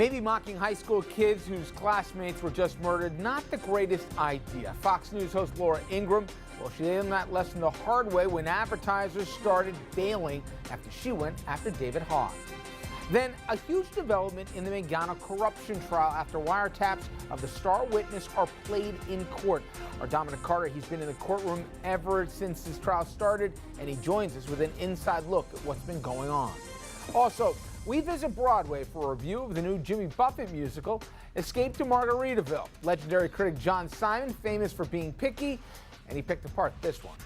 Maybe mocking high school kids whose classmates were just murdered, not the greatest idea. Fox News host Laura Ingraham, well, she learned that lesson the hard way when advertisers started bailing after she went after David Hogg. Then a huge development in the Mangano corruption trial after wiretaps of the star witness are played in court. Our Dominic Carter, he's been in the courtroom ever since this trial started, and he joins us with an inside look at what's been going on. Also, we visit Broadway for a review of the new Jimmy Buffett musical, Escape to Margaritaville. Legendary critic John Simon, famous for being picky, and he picked apart this one.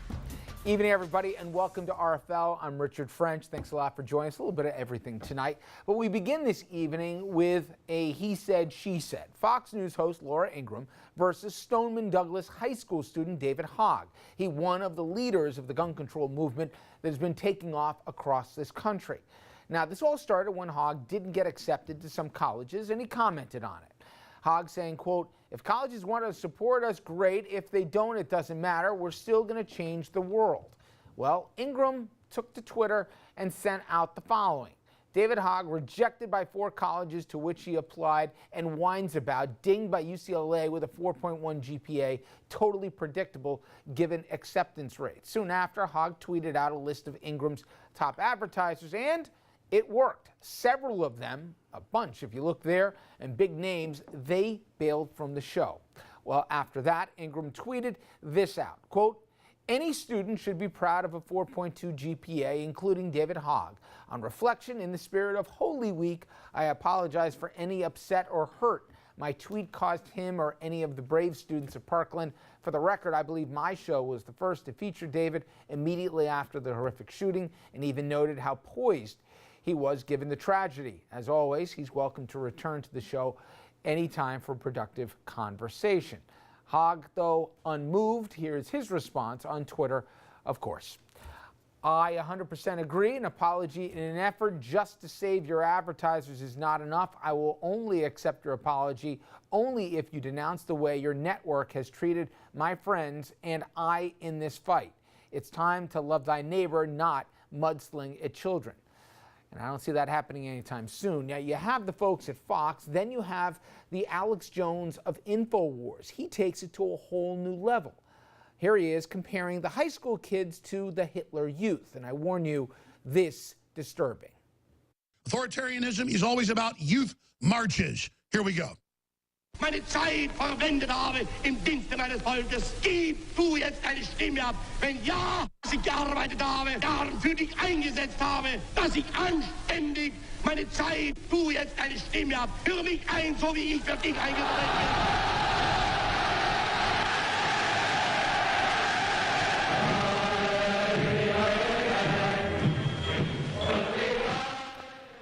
Evening, everybody, and welcome to RFL. I'm Richard French. Thanks a lot for joining us. A little bit of everything tonight. But we begin this evening with a he said, she said. Fox News host Laura Ingraham versus Stoneman Douglas high school student David Hogg. He one of the leaders of the gun control movement that has been taking off across this country. Now, this all started when Hogg didn't get accepted to some colleges, and he commented on it. Hogg saying, quote, "If colleges want to support us, great. If they don't, it doesn't matter. We're still going to change the world." Well, Ingraham took to Twitter and sent out the following. David Hogg rejected by 4 colleges to which he applied and whines about, dinged by UCLA with a 4.1 GPA, totally predictable given acceptance rates. Soon after, Hogg tweeted out a list of Ingram's top advertisers, and it worked. Several of them, a bunch if you look there, and big names, they bailed from the show. Well, after that, Ingraham tweeted this out, quote, "Any student should be proud of a 4.2 GPA, including David Hogg. On reflection, in the spirit of Holy Week, I apologize for any upset or hurt my tweet caused him or any of the brave students of Parkland. For the record, I believe my show was the first to feature David immediately after the horrific shooting, and even noted how poised he was given the tragedy. As always, he's welcome to return to the show anytime for productive conversation." Hogg, though unmoved, here's his response on Twitter, of course. "I 100% agree. An apology in an effort just to save your advertisers is not enough. I will only accept your apology only if you denounce the way your network has treated my friends and I in this fight. It's time to love thy neighbor, not mudsling at children." And I don't see that happening anytime soon. Now, you have the folks at Fox, then you have the Alex Jones of InfoWars. He takes it to a whole new level. Here he is comparing the high school kids to the Hitler Youth. And I warn you, this disturbing. Authoritarianism is always about youth marches. Here we go. Meine Zeit verwendet habe im Dienste meines Volkes. Gib du jetzt eine Stimme ab, wenn ja, dass ich gearbeitet habe, Jahren für dich eingesetzt habe, dass ich anständig meine Zeit, du jetzt eine Stimme ab, höre mich ein, so wie ich für dich eingesetzt bin.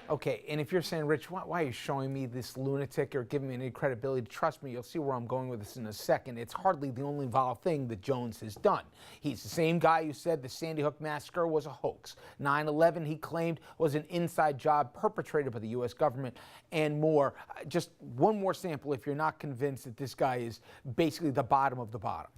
Okay, and if you're saying, Rich, why are you showing me this lunatic or giving me any credibility? Trust me, you'll see where I'm going with this in a second. It's hardly the only vile thing that Jones has done. He's the same guy who said the Sandy Hook massacre was a hoax. 9/11, he claimed, was an inside job perpetrated by the U.S. government, and more. Just one more sample if you're not convinced that this guy is basically the bottom of the bottom.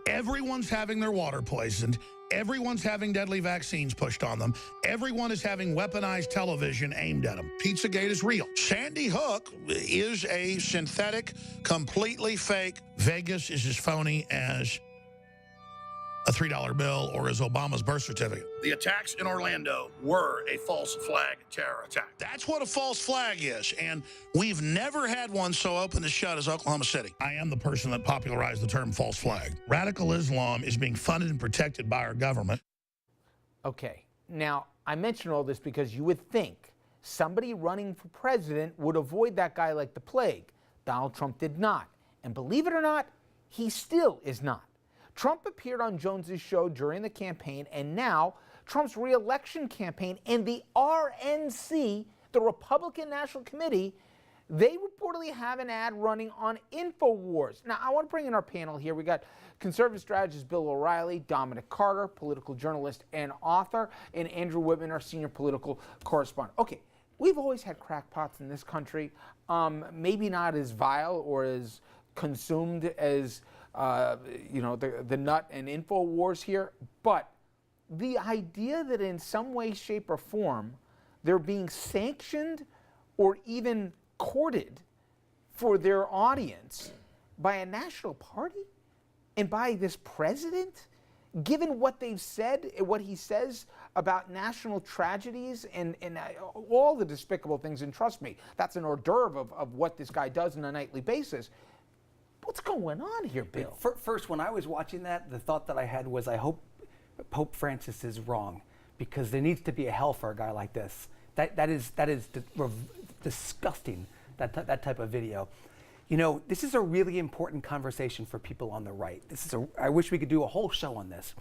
Everyone's having their water poisoned. Everyone's having deadly vaccines pushed on them. Everyone is having weaponized television aimed at them. Pizzagate is real. Sandy Hook is a synthetic, completely fake. Vegas is as phony as a $3 bill or as Obama's birth certificate. The attacks in Orlando were a false flag terror attack. That's what a false flag is, and we've never had one so open and shut as Oklahoma City. I am the person that popularized the term false flag. Radical Islam is being funded and protected by our government. Okay, now I mention all this because you would think somebody running for president would avoid that guy like the plague. Donald Trump did not, and believe it or not, he still is not. Trump appeared on Jones's show during the campaign, and now Trump's re-election campaign and the RNC, the Republican National Committee, they reportedly have an ad running on InfoWars. Now, I want to bring in our panel here. We got conservative strategist Bill O'Reilly, Dominic Carter, political journalist and author, and Andrew Whitman, our senior political correspondent. Okay, we've always had crackpots in this country, maybe not as vile or as consumed as the nut and InfoWars here, but the idea that in some way, shape, or form they're being sanctioned or even courted for their audience by a national party and by this president, given what they've said, what he says about national tragedies and all the despicable things. And trust me, that's an hors d'oeuvre of what this guy does on a nightly basis. What's going on here, Bill? First, when I was watching that, the thought that I had was, I hope Pope Francis is wrong, because there needs to be a hell for a guy like this. That is disgusting, that type of video. You know, this is a really important conversation for people on the right. I wish we could do a whole show on this.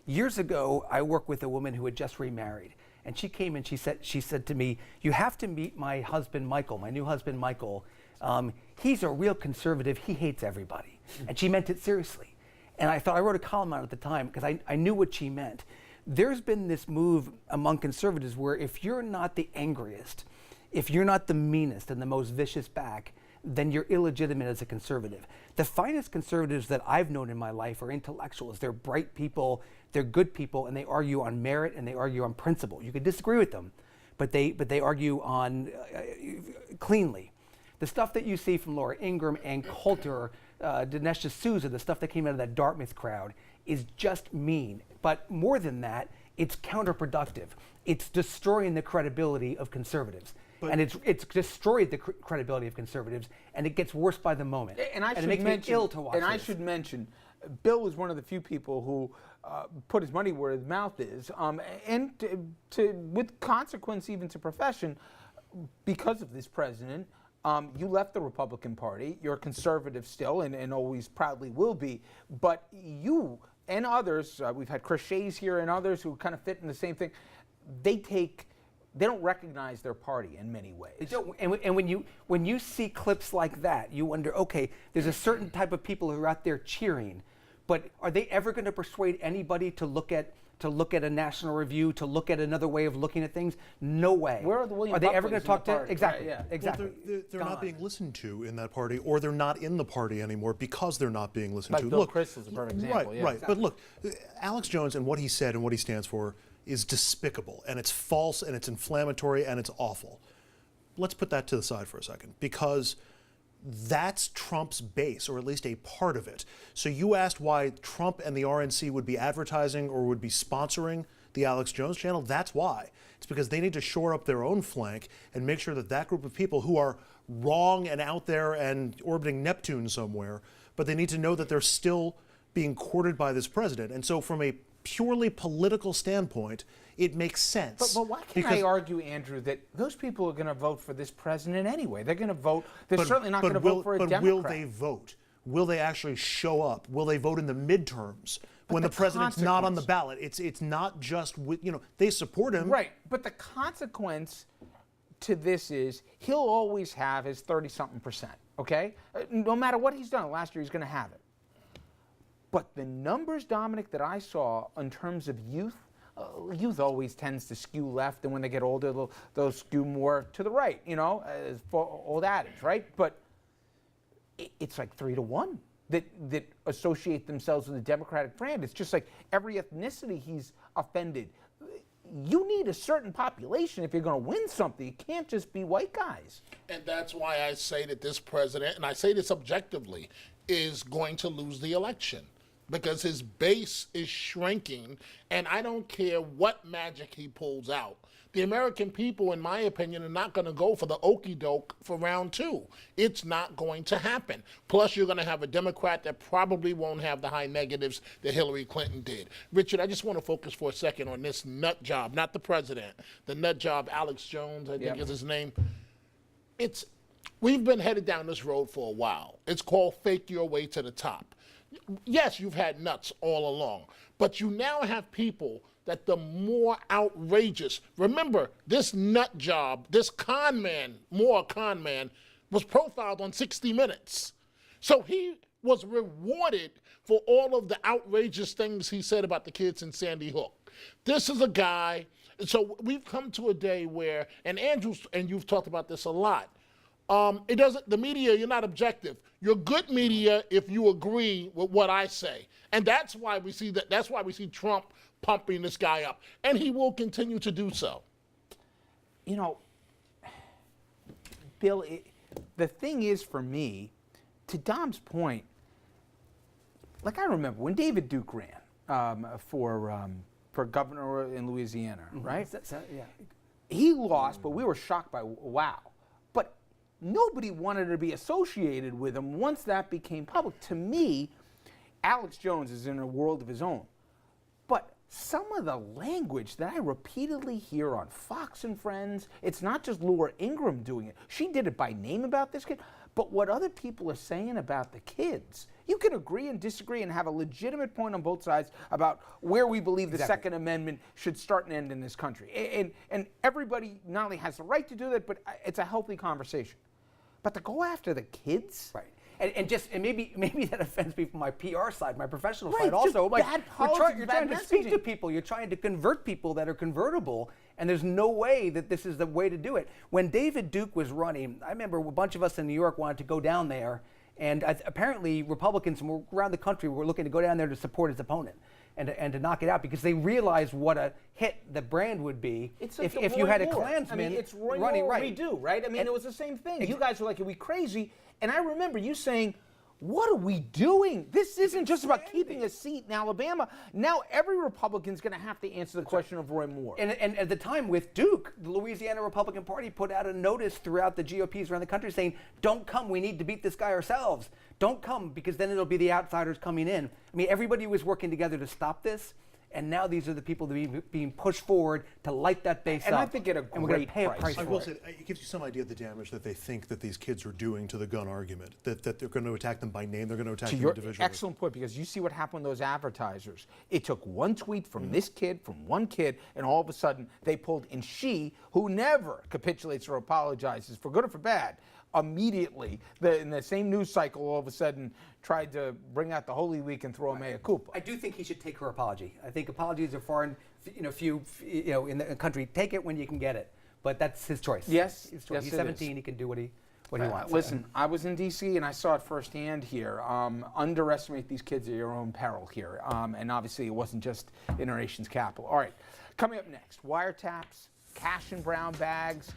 Years ago, I worked with a woman who had just remarried, and she came and she said to me, "You have to meet my husband, Michael, my new husband, Michael. He's a real conservative. He hates everybody." And she meant it seriously. And I thought, I wrote a column on it at the time because I knew what she meant. There's been this move among conservatives where if you're not the angriest, if you're not the meanest and the most vicious back, then you're illegitimate as a conservative. The finest conservatives that I've known in my life are intellectuals. They're bright people, they're good people, and they argue on merit and they argue on principle. You could disagree with them, but they argue on cleanly. The stuff that you see from Laura Ingraham and Coulter, Dinesh D'Souza, the stuff that came out of that Dartmouth crowd is just mean. But more than that, it's counterproductive. It's destroying the credibility of conservatives. And it's destroyed the credibility of conservatives, and it gets worse by the moment. And it makes me ill to watch. And I should mention, Bill is one of the few people who put his money where his mouth is, and with consequence even to profession, because of this president. You left the Republican Party. You're a conservative still, and always proudly will be. But you and others, we've had Chris Shays here and others who kind of fit in the same thing. They don't recognize their party in many ways. They don't, and when you see clips like that, you wonder, okay, there's a certain type of people who are out there cheering, but are they ever going to persuade anybody to look at a national review, to look at another way of looking at things? No way. Where are the William Are they ever Buckley's going to talk in the to? party? Exactly. Right, yeah. Exactly. Well, they're not being listened to in that party, or they're not in the party anymore because they're not being listened to. Bill Look, Kristol is a perfect example. Right, yeah. right. But look, Alex Jones and what he said and what he stands for is despicable, and it's false, and it's inflammatory, and it's awful. Let's put that to the side for a second, because that's Trump's base, or at least a part of it. So you asked why Trump and the RNC would be advertising or would be sponsoring the Alex Jones channel. That's why. It's because they need to shore up their own flank and make sure that that group of people who are wrong and out there and orbiting Neptune somewhere, but they need to know that they're still being courted by this president. And so from a purely political standpoint, it makes sense. But why can't I argue, Andrew, that those people are going to vote for this president anyway? They're going to vote. They're certainly not going to vote for a Democrat. But will they vote? Will they actually show up? Will they vote in the midterms when the president's not on the ballot? It's not just with, they support him. Right, but the consequence to this is he'll always have his 30-something%, okay? No matter what he's done last year, he's going to have it. But the numbers, Dominic, that I saw in terms of youth, youth always tends to skew left, and when they get older, they'll skew more to the right, as old adage, right? But it's like 3-1 that associate themselves with the Democratic brand. It's just like every ethnicity he's offended. You need a certain population if you're going to win something. It can't just be white guys. And that's why I say that this president, and I say this objectively, is going to lose the election, because his base is shrinking, and I don't care what magic he pulls out. The American people, in my opinion, are not going to go for the okie doke for round 2. It's not going to happen. Plus, you're going to have a Democrat that probably won't have the high negatives that Hillary Clinton did. Richard, I just want to focus for a second on this nut job, not the president, the nut job, Alex Jones, I think is his name. We've been headed down this road for a while. It's called fake your way to the top. Yes, you've had nuts all along, but you now have people that the more outrageous. Remember, this nut job, this con man, was profiled on 60 Minutes. So he was rewarded for all of the outrageous things he said about the kids in Sandy Hook. This is a guy, so we've come to a day where, and Andrew, and you've talked about this a lot, the media, you're not objective. You're good media if you agree with what I say. And that's why we see Trump pumping this guy up. And he will continue to do so. Bill, the thing is for me, to Dom's point, like I remember when David Duke ran for governor in Louisiana, right? Yeah. He lost, but we were shocked by wow. But nobody wanted to be associated with him once that became public. To me, Alex Jones is in a world of his own. But some of the language that I repeatedly hear on Fox and Friends, it's not just Laura Ingraham doing it. She did it by name about this kid. But what other people are saying about the kids, you can agree and disagree and have a legitimate point on both sides about where we believe the Second Amendment should start and end in this country. And everybody not only has the right to do that, but it's a healthy conversation. But to go after the kids? Right. And maybe that offends me from my PR side, my professional Right, side also. just bad politics, you're bad trying to speak to messaging. people. You're trying to convert people that are convertible, and there's no way that this is the way to do it. When David Duke was running, I remember a bunch of us in New York wanted to go down there, and apparently Republicans from around the country were looking to go down there to support his opponent and to knock it out because they realized what a hit the brand would be if you had a Klansman it's Roy running Moore right. redo, right? I mean, it was the same thing. You guys were like, are we crazy? And I remember you saying, what are we doing? This isn't just about keeping a seat in Alabama. Now every Republican's going to have to answer the question of Roy Moore. And at the time with Duke, the Louisiana Republican Party put out a notice throughout the GOPs around the country saying, don't come, we need to beat this guy ourselves. Don't come because then it'll be the outsiders coming in. I mean, everybody was working together to stop this. And now these are the people that are being pushed forward to light that base up. And I think at a and we're gonna great pay price. a price I for will it. say, it gives you some idea of the damage that they think that these kids are doing to the gun argument, that they're going to attack them by name, they're going to attack To them your individually. excellent point, because you see what happened with those advertisers. It took one tweet from this kid, from one kid, and all of a sudden they pulled, and she, who never capitulates or apologizes, for good or for bad, immediately, in the same news cycle, all of a sudden tried to bring out the Holy Week and throw a mea culpa. I do think he should take her apology. I think apologies are foreign, few, in the country. Take it when you can get it, but that's his choice. Yes, his choice. yes, He's it 17. is. He can do what he wants. Listen, I was in D.C. and I saw it firsthand here. Underestimate these kids at your own peril here. And obviously it wasn't just in our nation's capital. All right, coming up next, wiretaps, cash in brown bags,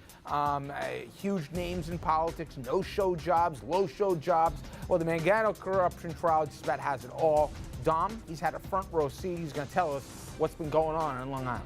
huge names in politics, no-show jobs, low-show jobs. Well, the Mangano corruption trial just about has it all. Dom, he's had a front row seat. He's going to tell us what's been going on in Long Island.